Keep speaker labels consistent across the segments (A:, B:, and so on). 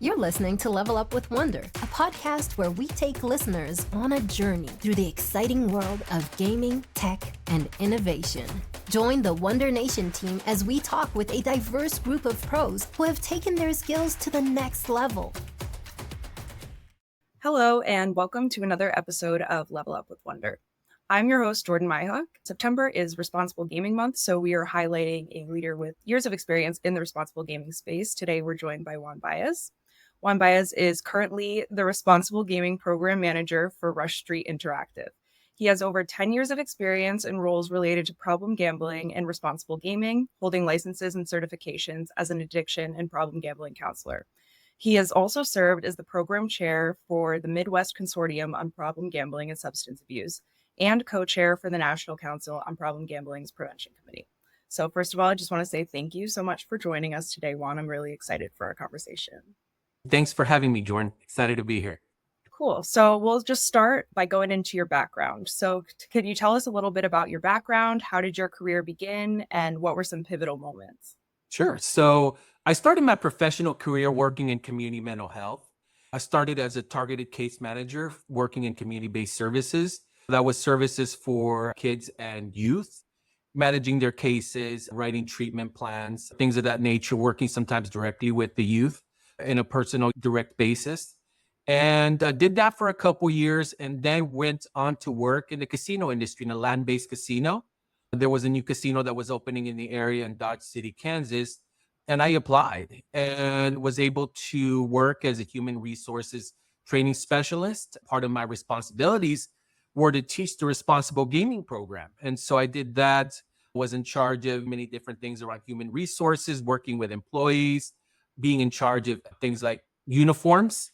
A: You're listening to Level Up with Wondr, a podcast where we take listeners on a journey through the exciting world of gaming, tech, and innovation. Join the Wondr Nation team as we talk with a diverse group of pros who have taken their skills to the next level.
B: Hello, and welcome to another episode of Level Up with Wondr. I'm your host, Jordan Myhook. September is Responsible Gaming Month, so we are highlighting a leader with years of experience in the responsible gaming space. Today, we're joined by Juan Baez. Juan Baez is currently the Responsible Gaming Program Manager for Rush Street Interactive. He has over 10 years of experience in roles related to problem gambling and responsible gaming, holding licenses and certifications as an addiction and problem gambling counselor. He has also served as the program chair for the Midwest Consortium on Problem Gambling and Substance Abuse and co-chair for the National Council on Problem Gambling's Prevention Committee. So first of all, I just want to say thank you so much for joining us today, Juan. I'm really excited for our conversation.
C: Thanks for having me, Jordan. Excited to be here.
B: Cool. So we'll just start by going into your background. So can you tell us a little bit about your background? How did your career begin? And what were some pivotal moments?
C: Sure. So I started my professional career working in community mental health. I started as a targeted case manager working in community-based services. That was services for kids and youth, managing their cases, writing treatment plans, things of that nature, working sometimes directly with the youth in a personal direct basis. And did that for a couple years and then went on to work in the casino industry, in a land-based casino. There was a new casino that was opening in the area in Dodge City, Kansas. And I applied and was able to work as a human resources training specialist. Part of my responsibilities were to teach the responsible gaming program. And so I did that, was in charge of many different things around human resources, working with employees, being in charge of things like uniforms.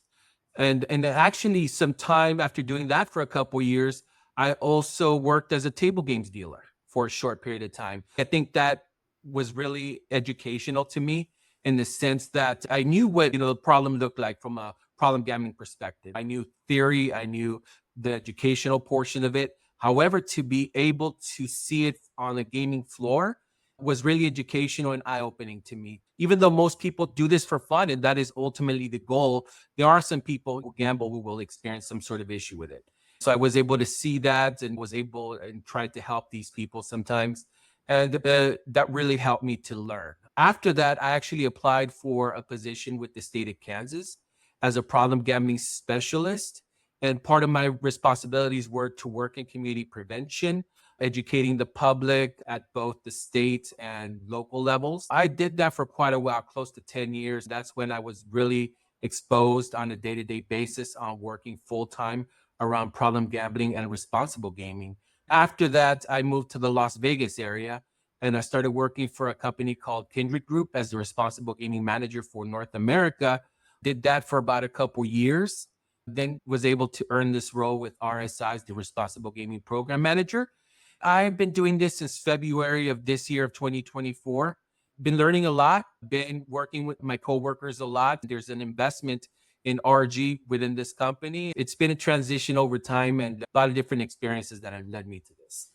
C: And actually some time after doing that for a couple of years, I also worked as a table games dealer for a short period of time. I think that was really educational to me in the sense that I knew what the problem looked like from a problem gambling perspective. I knew theory, I knew the educational portion of it. However, to be able to see it on a gaming floor was really educational and eye-opening to me. Even though most people do this for fun, and that is ultimately the goal, there are some people who gamble who will experience some sort of issue with it. So I was able to see that and was able and tried to help these people sometimes. And that really helped me to learn. After that, I actually applied for a position with the state of Kansas as a problem gambling specialist. And part of my responsibilities were to work in community prevention, educating the public at both the state and local levels. I did that for quite a while, close to 10 years. That's when I was really exposed on a day-to-day basis on working full-time around problem gambling and responsible gaming. After that, I moved to the Las Vegas area and I started working for a company called Kindred Group as the responsible gaming manager for North America. Did that for about a couple years, then was able to earn this role with RSI as the responsible gaming program manager. I've been doing this since February of this year of 2024. Been learning a lot, been working with my coworkers a lot. There's an investment in RG within this company. It's been a transition over time and a lot of different experiences that have led me to this.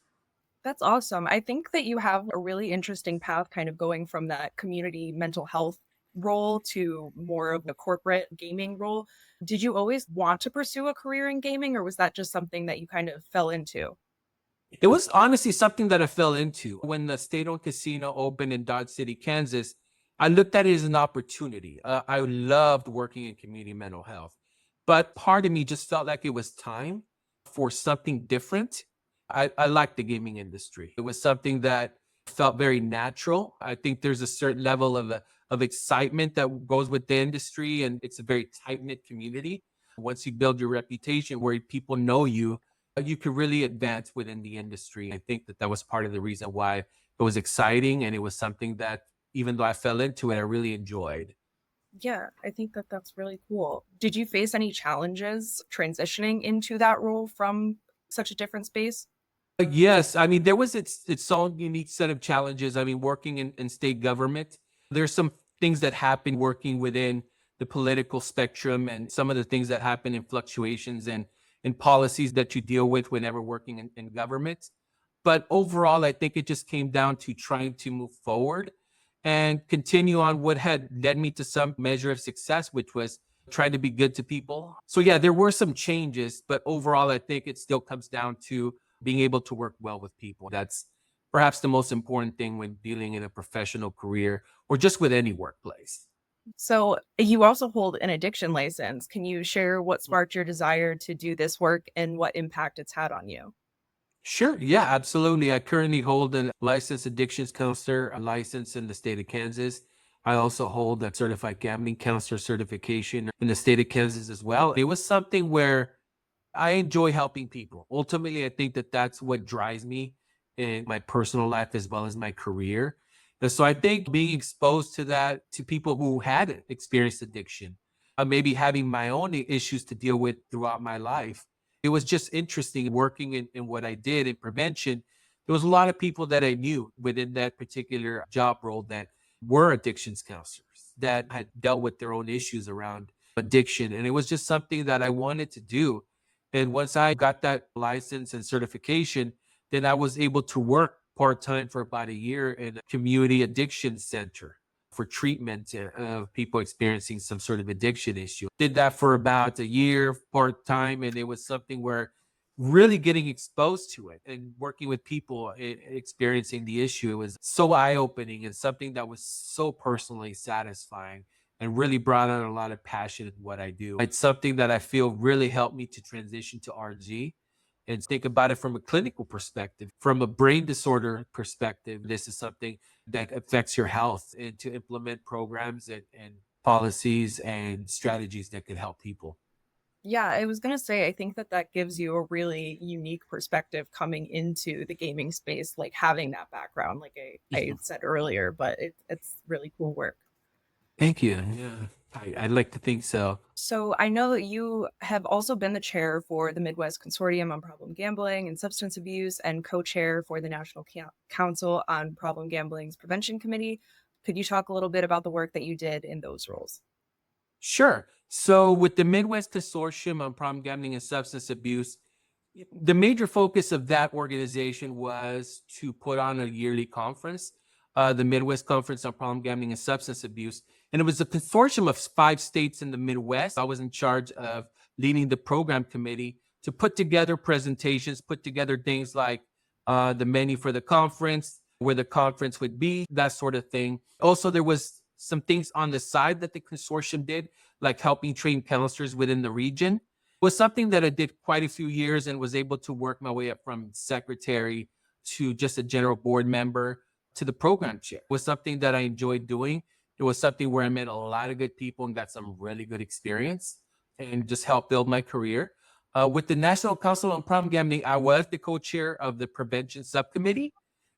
B: That's awesome. I think that you have a really interesting path kind of going from that community mental health role to more of the corporate gaming role. Did you always want to pursue a career in gaming, or was that just something that you kind of fell into?
C: It was honestly something that I fell into. When the state-owned casino opened in Dodge City, Kansas, I looked at it as an opportunity. I loved working in community mental health, but part of me just felt like it was time for something different. I liked the gaming industry. It was something that felt very natural. I think there's a certain level of excitement that goes with the industry, and it's a very tight-knit community. Once you build your reputation where people know you, you could really advance within the industry. I think that was part of the reason why it was exciting, and it was something that, even though I fell into it, I really enjoyed.
B: Yeah, I think that that's really cool. Did you face any challenges transitioning into that role from such a different space?
C: Yes, I mean, there was its own unique set of challenges. I mean, working in state government, there's some things that happen working within the political spectrum and some of the things that happen in fluctuations and in policies that you deal with whenever working in government. But overall, I think it just came down to trying to move forward and continue on what had led me to some measure of success, which was trying to be good to people. So yeah, there were some changes, but overall, I think it still comes down to being able to work well with people. That's perhaps the most important thing when dealing in a professional career or just with any workplace.
B: So you also hold an addiction license. Can you share what sparked your desire to do this work and what impact it's had on you?
C: Sure. Yeah, absolutely. I currently hold a licensed addictions counselor, a license in the state of Kansas. I also hold a certified gambling counselor certification in the state of Kansas as well. It was something where I enjoy helping people. Ultimately, I think that that's what drives me in my personal life as well as my career. And so I think being exposed to that, to people who had experienced addiction, maybe having my own issues to deal with throughout my life, it was just interesting working in what I did in prevention. There was a lot of people that I knew within that particular job role that were addictions counselors that had dealt with their own issues around addiction. And it was just something that I wanted to do. And once I got that license and certification, then I was able to work part time for about a year in a community addiction center for treatment of people experiencing some sort of addiction issue. Did that for about a year part time. And it was something where really getting exposed to it and working with people experiencing the issue, it was so eye opening and something that was so personally satisfying and really brought out a lot of passion in what I do. It's something that I feel really helped me to transition to RG and think about it from a clinical perspective, from a brain disorder perspective. This is something that affects your health, and to implement programs and policies and strategies that can help people.
B: Yeah, I was going to say, I think that that gives you a really unique perspective coming into the gaming space, like having that background, like I
C: Mhm.
B: had said earlier, but it's really cool work.
C: Thank you. Yeah, I'd like to think so.
B: So I know that you have also been the chair for the Midwest Consortium on Problem Gambling and Substance Abuse and co-chair for the National Council on Problem Gambling's Prevention Committee. Could you talk a little bit about the work that you did in those roles?
C: Sure. So, with the Midwest Consortium on Problem Gambling and Substance Abuse, the major focus of that organization was to put on a yearly conference, the Midwest Conference on Problem Gambling and Substance Abuse. And it was a consortium of 5 states in the Midwest. I was in charge of leading the program committee to put together presentations, put together things like the menu for the conference, where the conference would be, that sort of thing. Also, there was some things on the side that the consortium did, like helping train counselors within the region. Was something that I did quite a few years and was able to work my way up from secretary to just a general board member to the program chair. It was something that I enjoyed doing. It was something where I met a lot of good people and got some really good experience and just helped build my career. With the National Council on Problem Gambling, I was the co-chair of the prevention subcommittee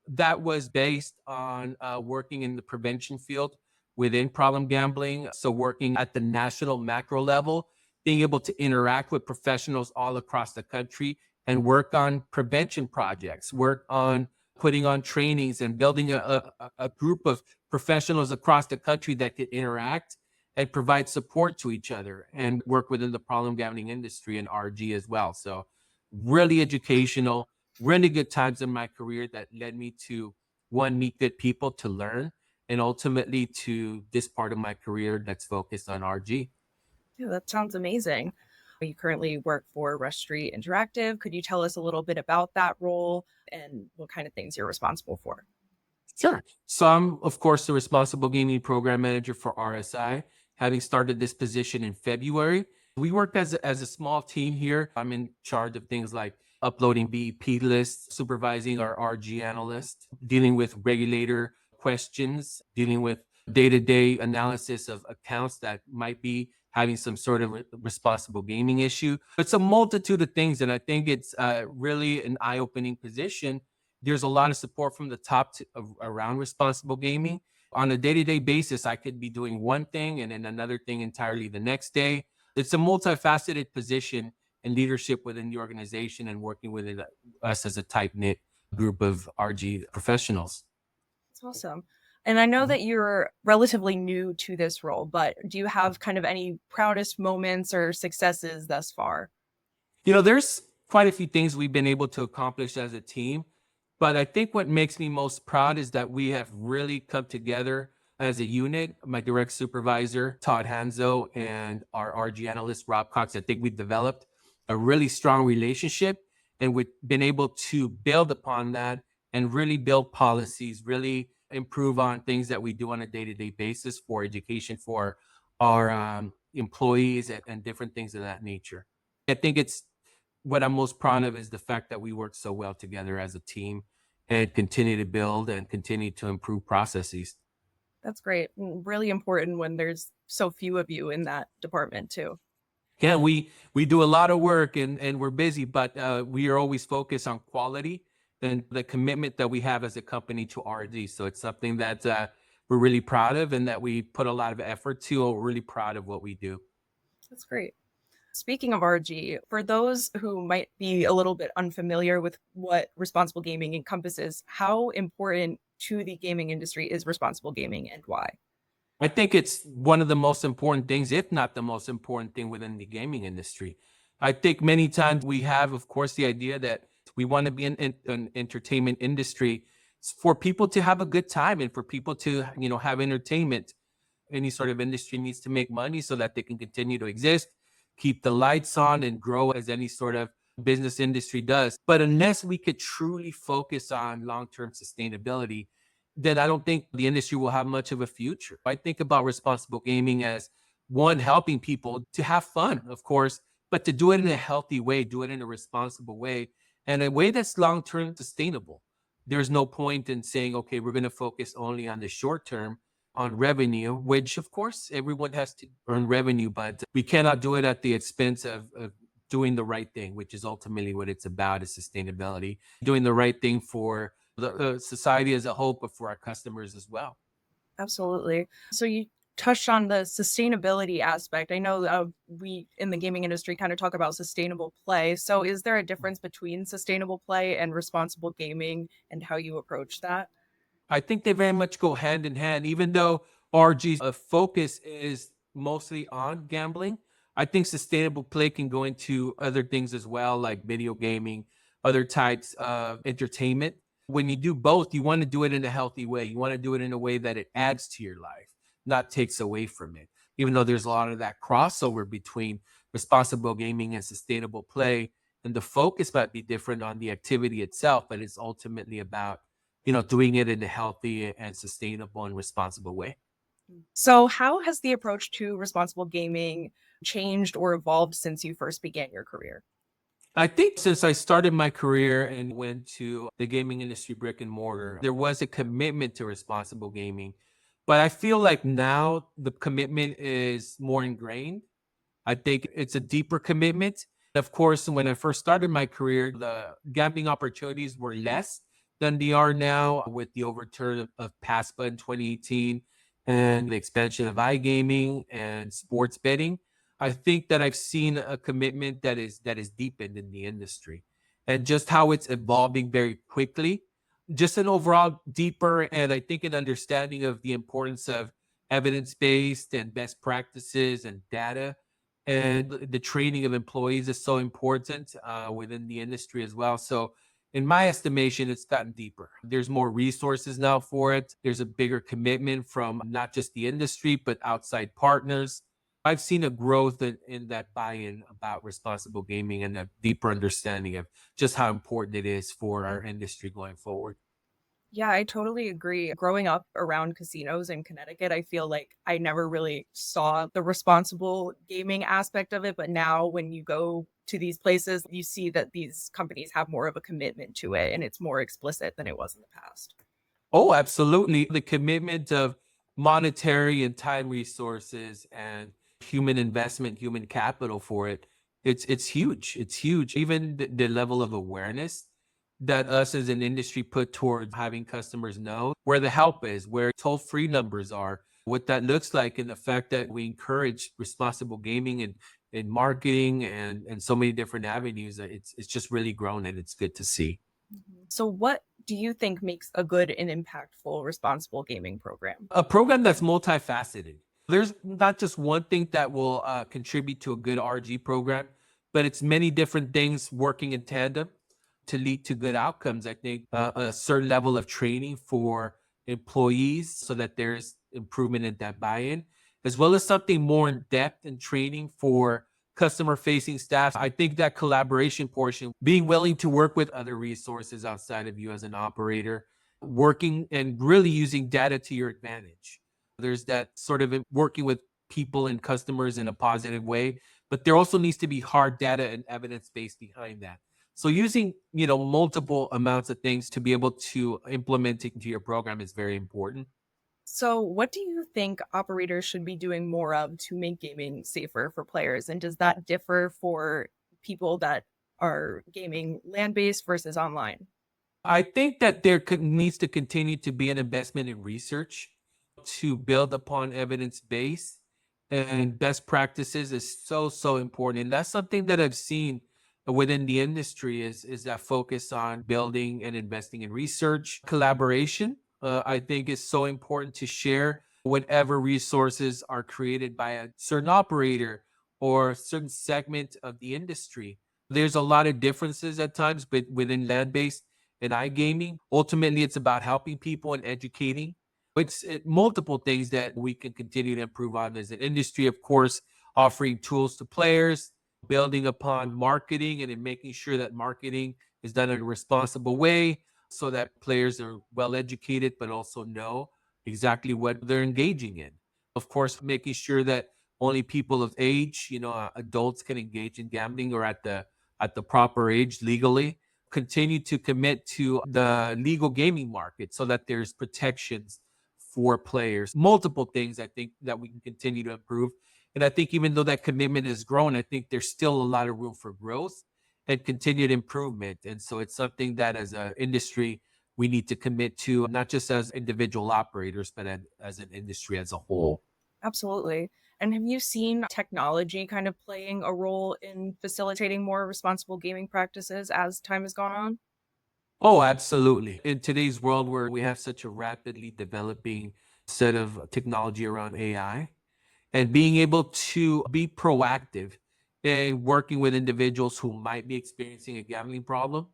C: that was based on working in the prevention field within problem gambling. So working at the national macro level, being able to interact with professionals all across the country and work on prevention projects, work on putting on trainings and building a group of professionals across the country that could interact and provide support to each other and work within the problem gambling industry and RG as well. So really educational, really good times in my career that led me to one, meet good people to learn, and ultimately to this part of my career that's focused on RG.
B: Yeah, that sounds amazing. You currently work for Rush Street Interactive. Could you tell us a little bit about that role and what kind of things you're responsible for?
C: Sure. So I'm, of course, the responsible gaming program manager for RSI, having started this position in February. We work as a small team here. I'm in charge of things like uploading BEP lists, supervising our RG analyst, dealing with regulator questions, dealing with day-to-day analysis of accounts that might be having some sort of responsible gaming issue. It's a multitude of things, and I think it's really an eye-opening position. There's a lot of support from the top around responsible gaming. On a day-to-day basis, I could be doing one thing and then another thing entirely the next day. It's a multifaceted position and leadership within the organization and working with us as a tight-knit group of RG professionals.
B: That's awesome. And I know
C: Mhm.
B: that you're relatively new to this role, but do you have kind of any proudest moments or successes thus far?
C: There's quite a few things we've been able to accomplish as a team, but I think what makes me most proud is that we have really come together as a unit. My direct supervisor, Todd Hanzo, and our RG analyst, Rob Cox, I think we've developed a really strong relationship, and we've been able to build upon that and really build policies, really improve on things that we do on a day-to-day basis for education for our employees and different things of that nature. I think it's what I'm most proud of is the fact that we work so well together as a team and continue to build and continue to improve processes.
B: That's great. Really important when there's so few of you in that department too.
C: Yeah, we do a lot of work and we're busy, but we are always focused on quality and the commitment that we have as a company to R&D. So it's something that we're really proud of and that we put a lot of effort to. We're really proud of what we do.
B: That's great. Speaking of RG, for those who might be a little bit unfamiliar with what responsible gaming encompasses, how important to the gaming industry is responsible gaming and why?
C: I think it's one of the most important things, if not the most important thing within the gaming industry. I think many times we have, of course, the idea that we want to be in an entertainment industry for people to have a good time and for people to, have entertainment. Any sort of industry needs to make money so that they can continue to exist, keep the lights on, and grow as any sort of business industry does. But unless we could truly focus on long-term sustainability, then I don't think the industry will have much of a future. I think about responsible gaming as one, helping people to have fun, of course, but to do it in a healthy way, do it in a responsible way, and a way that's long-term sustainable. There's no point in saying, okay, we're going to focus only on the short term on revenue, which of course everyone has to earn revenue, but we cannot do it at the expense of doing the right thing, which is ultimately what it's about, is sustainability, doing the right thing for the society as a whole, but for our customers as well.
B: Absolutely. So you touched on the sustainability aspect. I know we in the gaming industry kind of talk about sustainable play. So is there a difference between sustainable play and responsible gaming and how you approach that?
C: I think they very much go hand in hand, even though RG's focus is mostly on gambling. I think sustainable play can go into other things as well, like video gaming, other types of entertainment. When you do both, you want to do it in a healthy way. You want to do it in a way that it adds to your life, not takes away from it. Even though there's a lot of that crossover between responsible gaming and sustainable play, and the focus might be different on the activity itself, but it's ultimately about doing it in a healthy and sustainable and responsible way.
B: So how has the approach to responsible gaming changed or evolved since you first began your career?
C: I think since I started my career and went to the gaming industry brick and mortar, there was a commitment to responsible gaming. But I feel like now the commitment is more ingrained. I think it's a deeper commitment. Of course, when I first started my career, the gambling opportunities were less than they are now with the overturn of PASPA in 2018 and the expansion of iGaming and sports betting. I think that I've seen a commitment that is deepened in the industry and just how it's evolving very quickly. Just an overall deeper and I think an understanding of the importance of evidence-based and best practices and data, and the training of employees is so important within the industry as well. So in my estimation, it's gotten deeper. There's more resources now for it. There's a bigger commitment from not just the industry, but outside partners. I've seen a growth in that buy-in about responsible gaming and a deeper understanding of just how important it is for our industry going forward.
B: Yeah, I totally agree. Growing up around casinos in Connecticut, I feel like I never really saw the responsible gaming aspect of it. But now when you go to these places, you see that these companies have more of a commitment to it and it's more explicit than it was in the past.
C: Oh, absolutely. The commitment of monetary and time resources and human investment, human capital for it, it's huge. It's huge. Even the level of awareness that us as an industry put towards having customers know where the help is, where toll-free numbers are, what that looks like, and the fact that we encourage responsible gaming and marketing and so many different avenues. It's just really grown and it's good to see.
B: So, what do you think makes a good and impactful responsible gaming program?
C: A program that's multifaceted. There's not just one thing that will contribute to a good RG program, but it's many different things working in tandem to lead to good outcomes. I think a certain level of training for employees so that there's improvement in that buy-in, as well as something more in depth and training for customer facing staff. I think that collaboration portion, being willing to work with other resources outside of you as an operator, working and really using data to your advantage. There's that sort of working with people and customers in a positive way, but there also needs to be hard data and evidence base behind that. So using, multiple amounts of things to be able to implement it into your program is very important.
B: So, what do you think operators should be doing more of to make gaming safer for players? And does that differ for people that are gaming land based versus online?
C: I think that needs to continue to be an investment in research to build upon evidence base and best practices is so, so important. And that's something that I've seen within the industry is that focus on building and investing in research. Collaboration, I think is so important to share whatever resources are created by a certain operator or a certain segment of the industry. There's a lot of differences at times, but within land-based and iGaming, ultimately it's about helping people and educating. It's multiple things that we can continue to improve on as an industry, of course, offering tools to players, building upon marketing and in making sure that marketing is done in a responsible way so that players are well educated, but also know exactly what they're engaging in. Of course, making sure that only people of age, adults can engage in gambling or at the proper age legally. Continue to commit to the legal gaming market so that there's protections for players. Multiple things I think that we can continue to improve. And I think even though that commitment has grown, I think there's still a lot of room for growth and continued improvement. And so it's something that as an industry, we need to commit to, not just as individual operators, but as an industry as a whole.
B: Absolutely. And have you seen technology kind of playing a role in facilitating more responsible gaming practices as time has gone on?
C: Oh, absolutely. In today's world where we have such a rapidly developing set of technology around AI, and being able to be proactive in working with individuals who might be experiencing a gambling problem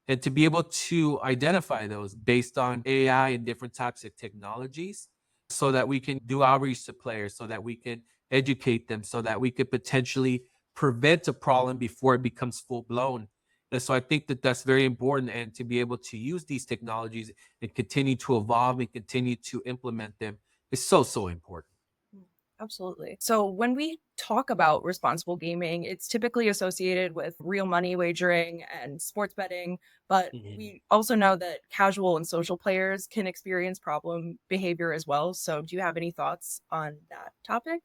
C: and to be able to identify those based on AI and different types of technologies so that we can do outreach to players, so that we can educate them, so that we could potentially prevent a problem before it becomes full blown. And so I think that that's very important. And to be able to use these technologies and continue to evolve and continue to implement them is so, so important.
B: Mm, absolutely. So, when we talk about responsible gaming, it's typically associated with real money wagering and sports betting, but
C: Mhm.
B: we also know that casual and social players can experience problem behavior as well. So, do you have any thoughts on that topic?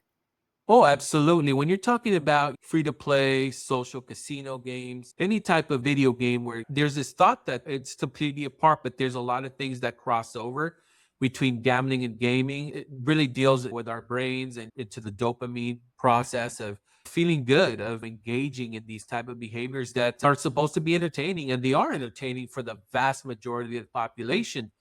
C: Oh, absolutely. When you're talking about free to play, social casino games, any type of video game where there's this thought that it's completely apart, but there's a lot of things that cross over between gambling and gaming. It really deals with our brains and into the dopamine process of feeling good, of engaging in these type of behaviors that are supposed to be entertaining, and they are entertaining for the vast majority of the population.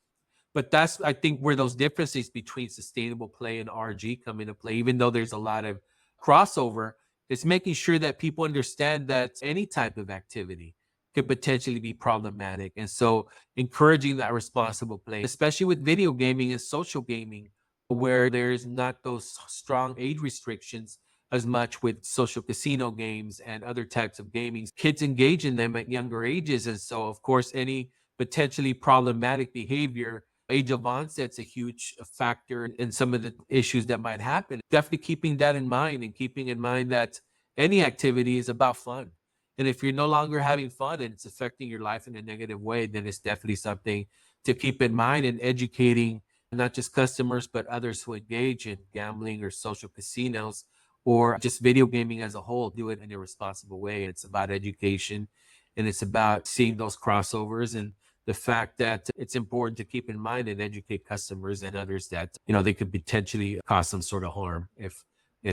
C: But that's, I think, where those differences between sustainable play and RG come into play, even though there's a lot of crossover, it's making sure that people understand that any type of activity could potentially be problematic. And so encouraging that responsible play, especially with video gaming and social gaming, where there's not those strong age restrictions as much with social casino games and other types of gaming. Kids engage in them at younger ages. And so, of course, any potentially problematic behavior, age of onset's a huge factor in some of the issues that might happen. Definitely keeping that in mind and keeping in mind that any activity is about fun. And if you're no longer having fun and it's affecting your life in a negative way, then it's definitely something to keep in mind and educating not just customers, but others who engage in gambling or social casinos or just video gaming as a whole. Do it in a responsible way. It's about education and it's about seeing those crossovers and the fact that it's important to keep in mind and educate customers and others that they could potentially cause some sort of harm if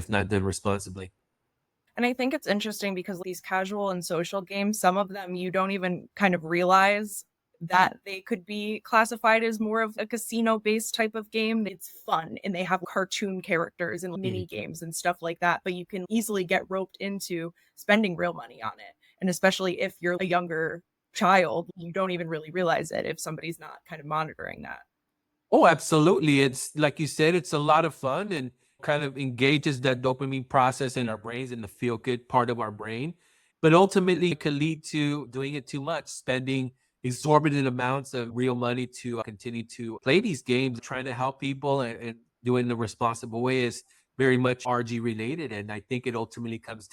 C: not done responsibly.
B: And I think it's interesting because these casual and social games, some of them you don't even kind of realize that they could be classified as more of a casino based type of game. It's fun and they have cartoon characters and mini
C: Mhm.
B: games and stuff like that, but you can easily get roped into spending real money on it. And especially if you're a younger child, you don't even really realize it if somebody's not kind of monitoring that.
C: Oh, absolutely. It's like you said, it's a lot of fun and kind of engages that dopamine process in our brains and the feel good part of our brain. But ultimately, it can lead to doing it too much, spending exorbitant amounts of real money to continue to play these games. Trying to help people and doing it in a responsible way is very much RG related. And I think it ultimately comes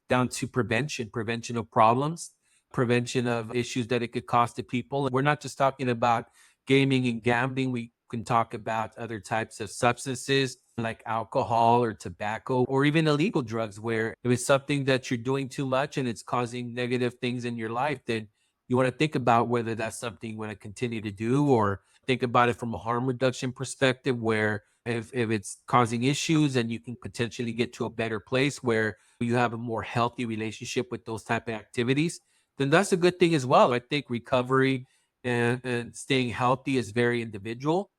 C: down to prevention of problems, prevention of issues that it could cause to people. We're not just talking about gaming and gambling. We can talk about other types of substances like alcohol or tobacco or even illegal drugs, where if it's something that you're doing too much and it's causing negative things in your life, then you want to think about whether that's something you want to continue to do, or think about it from a harm reduction perspective, where if it's causing issues and you can potentially get to a better place where you have a more healthy relationship with those type of activities, then that's a good thing as well. I think recovery and staying healthy is very individual.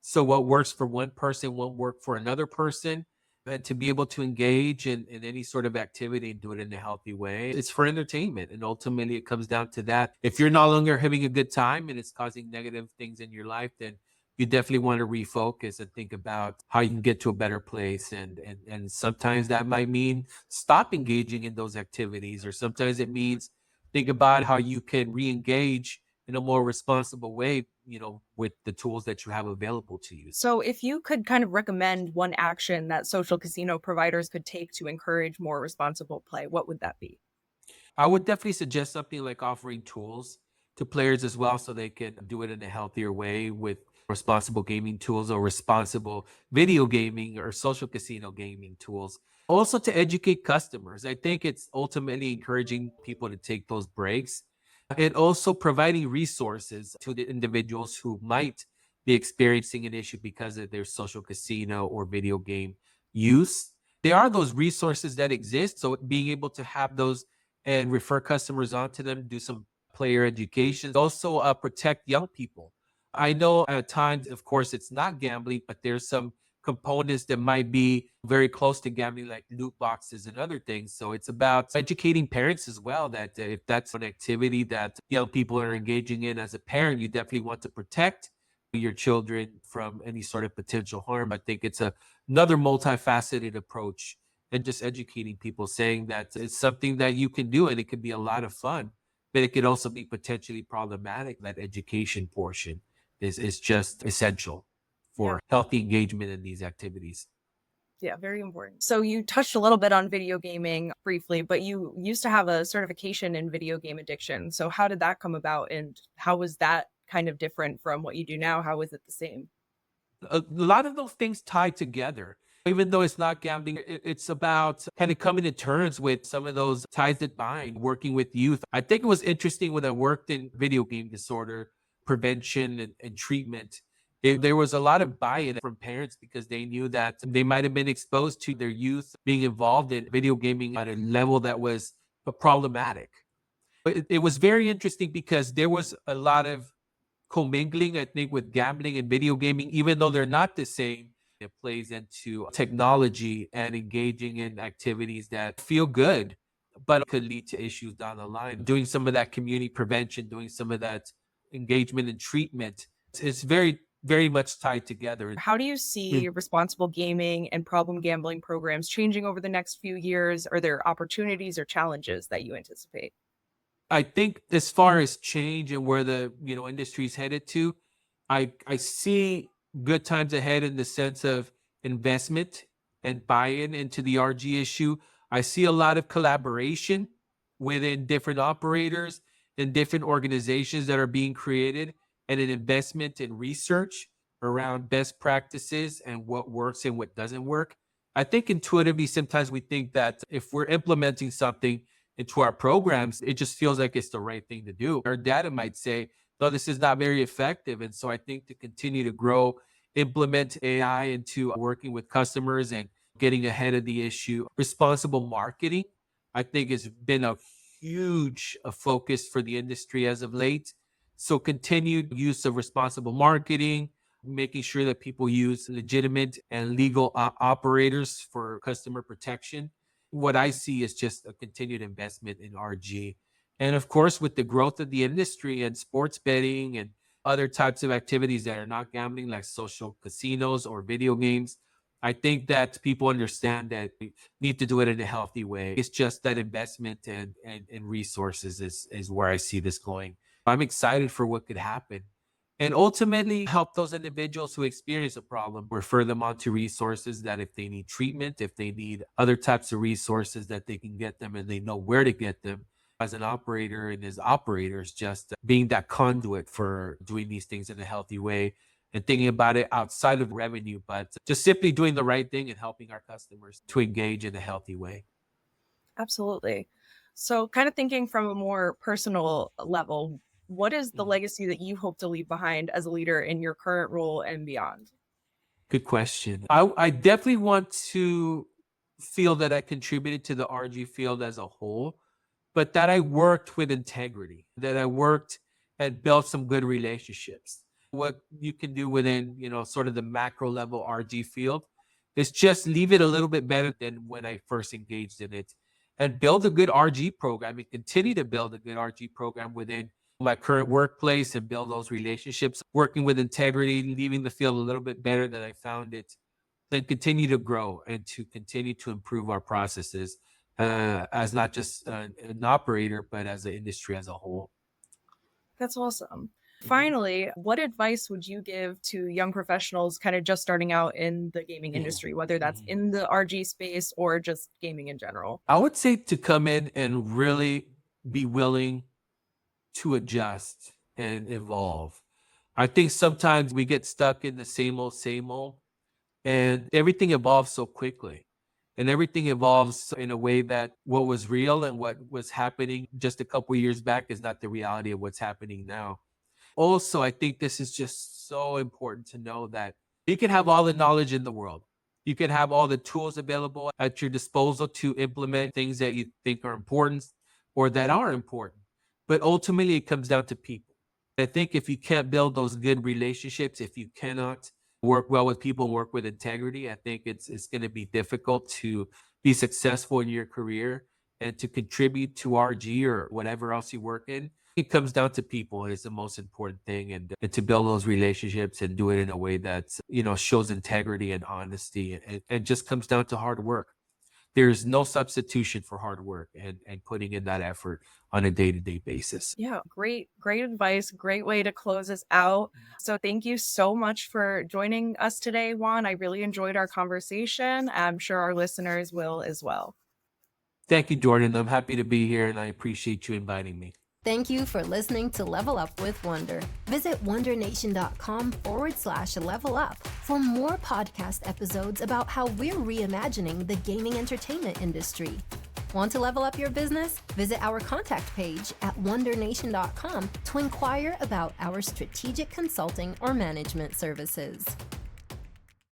C: So what works for one person won't work for another person. And to be able to engage in any sort of activity and do it in a healthy way, it's for entertainment. And ultimately, it comes down to that. If you're no longer having a good time and it's causing negative things in your life, then you definitely want to refocus and think about how you can get to a better place. And sometimes that might mean stop engaging in those activities, or sometimes it means think about how you can re-engage in a more responsible way, with the tools that you have available to you.
B: So, if you could kind of recommend one action that social casino providers could take to encourage more responsible play, what would that be?
C: I would definitely suggest something like offering tools to players as well so they can do it in a healthier way with responsible gaming tools or responsible video gaming or social casino gaming tools. Also, to educate customers. I think it's ultimately encouraging people to take those breaks and also providing resources to the individuals who might be experiencing an issue because of their social casino or video game use. There are those resources that exist. So being able to have those and refer customers onto them, do some player education, also protect young people. I know at times, of course, it's not gambling, but there's some components that might be very close to gambling, like loot boxes and other things. So it's about educating parents as well that if that's an activity that young people are engaging in as a parent, you definitely want to protect your children from any sort of potential harm. I think it's another multifaceted approach, and just educating people, saying that it's something that you can do and it can be a lot of fun, but it could also be potentially problematic. That education portion is just essential
B: Yeah.
C: for healthy engagement in these activities.
B: Yeah, very important. So you touched a little bit on video gaming briefly, but you used to have a certification in video game addiction. So how did that come about and how was that kind of different from what you do now? How was it the same?
C: A lot of those things tie together. Even though it's not gambling, it's about kind of coming to terms with some of those ties that bind, working with youth. I think it was interesting when I worked in video game disorder prevention and treatment. There was a lot of buy-in from parents because they knew that they might have been exposed to their youth being involved in video gaming at a level that was problematic. It was very interesting because there was a lot of commingling, I think, with gambling and video gaming, even though they're not the same. It plays into technology and engaging in activities that feel good, but could lead to issues down the line. Doing some of that community prevention, doing some of that engagement and treatment, it's very, very much tied together.
B: How do you see responsible gaming and problem gambling programs changing over the next few years? Are there opportunities or challenges that you anticipate?
C: I think as far as change and where the industry is headed to, I see good times ahead in the sense of investment and buy-in into the RG issue. I see a lot of collaboration within different operators and different organizations that are being created, and an investment in research around best practices and what works and what doesn't work. I think intuitively sometimes we think that if we're implementing something into our programs, it just feels like it's the right thing to do. Our data might say, no, this is not very effective. And so I think to continue to grow, implement AI into working with customers and getting ahead of the issue, responsible marketing, I think has been a huge focus for the industry as of late. So continued use of responsible marketing, making sure that people use legitimate and legal operators for customer protection. What I see is just a continued investment in RG. And of course, with the growth of the industry and sports betting and other types of activities that are not gambling, like social casinos or video games. I think that people understand that we need to do it in a healthy way. It's just that investment and resources is where I see this going. I'm excited for what could happen and ultimately help those individuals who experience a problem, refer them on to resources that if they need treatment, if they need other types of resources that they can get them and they know where to get them. As an operator and as operators, just being that conduit for doing these things in a healthy way and thinking about it outside of revenue, but just simply doing the right thing and helping our customers to engage in a healthy way.
B: Absolutely. So, kind of thinking from a more personal level, what is the legacy that you hope to leave behind as a leader in your current role and beyond?
C: Good question. I definitely want to feel that I contributed to the RG field as a whole, but that I worked with integrity, that I worked and built some good relationships. What you can do within, sort of the macro level RG field is just leave it a little bit better than when I first engaged in it and build a good RG program and continue to build a good RG program within my current workplace and build those relationships, working with integrity, leaving the field a little bit better than I found it, then continue to grow and to continue to improve our processes as not just an operator, but as an industry as a whole.
B: That's awesome. Finally, what advice would you give to young professionals kind of just starting out in the gaming industry, whether that's in the RG space or just gaming in general?
C: I would say to come in and really be willing to adjust and evolve. I think sometimes we get stuck in the same old, and everything evolves so quickly. And everything evolves in a way that what was real and what was happening just a couple of years back is not the reality of what's happening now. Also, I think this is just so important to know that you can have all the knowledge in the world. You can have all the tools available at your disposal to implement things that you think are important or that are important. But ultimately, it comes down to people. I think if you can't build those good relationships, if you cannot work well with people, work with integrity, I think it's going to be difficult to be successful in your career and to contribute to RG or whatever else you work in. It comes down to people, and it's the most important thing, and to build those relationships and do it in a way that shows integrity and honesty, and just comes down to hard work. There's no substitution for hard work and putting in that effort on a day-to-day basis.
B: Yeah, great advice. Great way to close us out. So thank you so much for joining us today, Juan. I really enjoyed our conversation. I'm sure our listeners will as well.
C: Thank you, Jordan. I'm happy to be here and I appreciate you inviting me.
A: Thank you for listening to Level Up with Wondr. Visit wondrnation.com/level up for more podcast episodes about how we're reimagining the gaming entertainment industry. Want to level up your business? Visit our contact page at wondrnation.com to inquire about our strategic consulting or management services.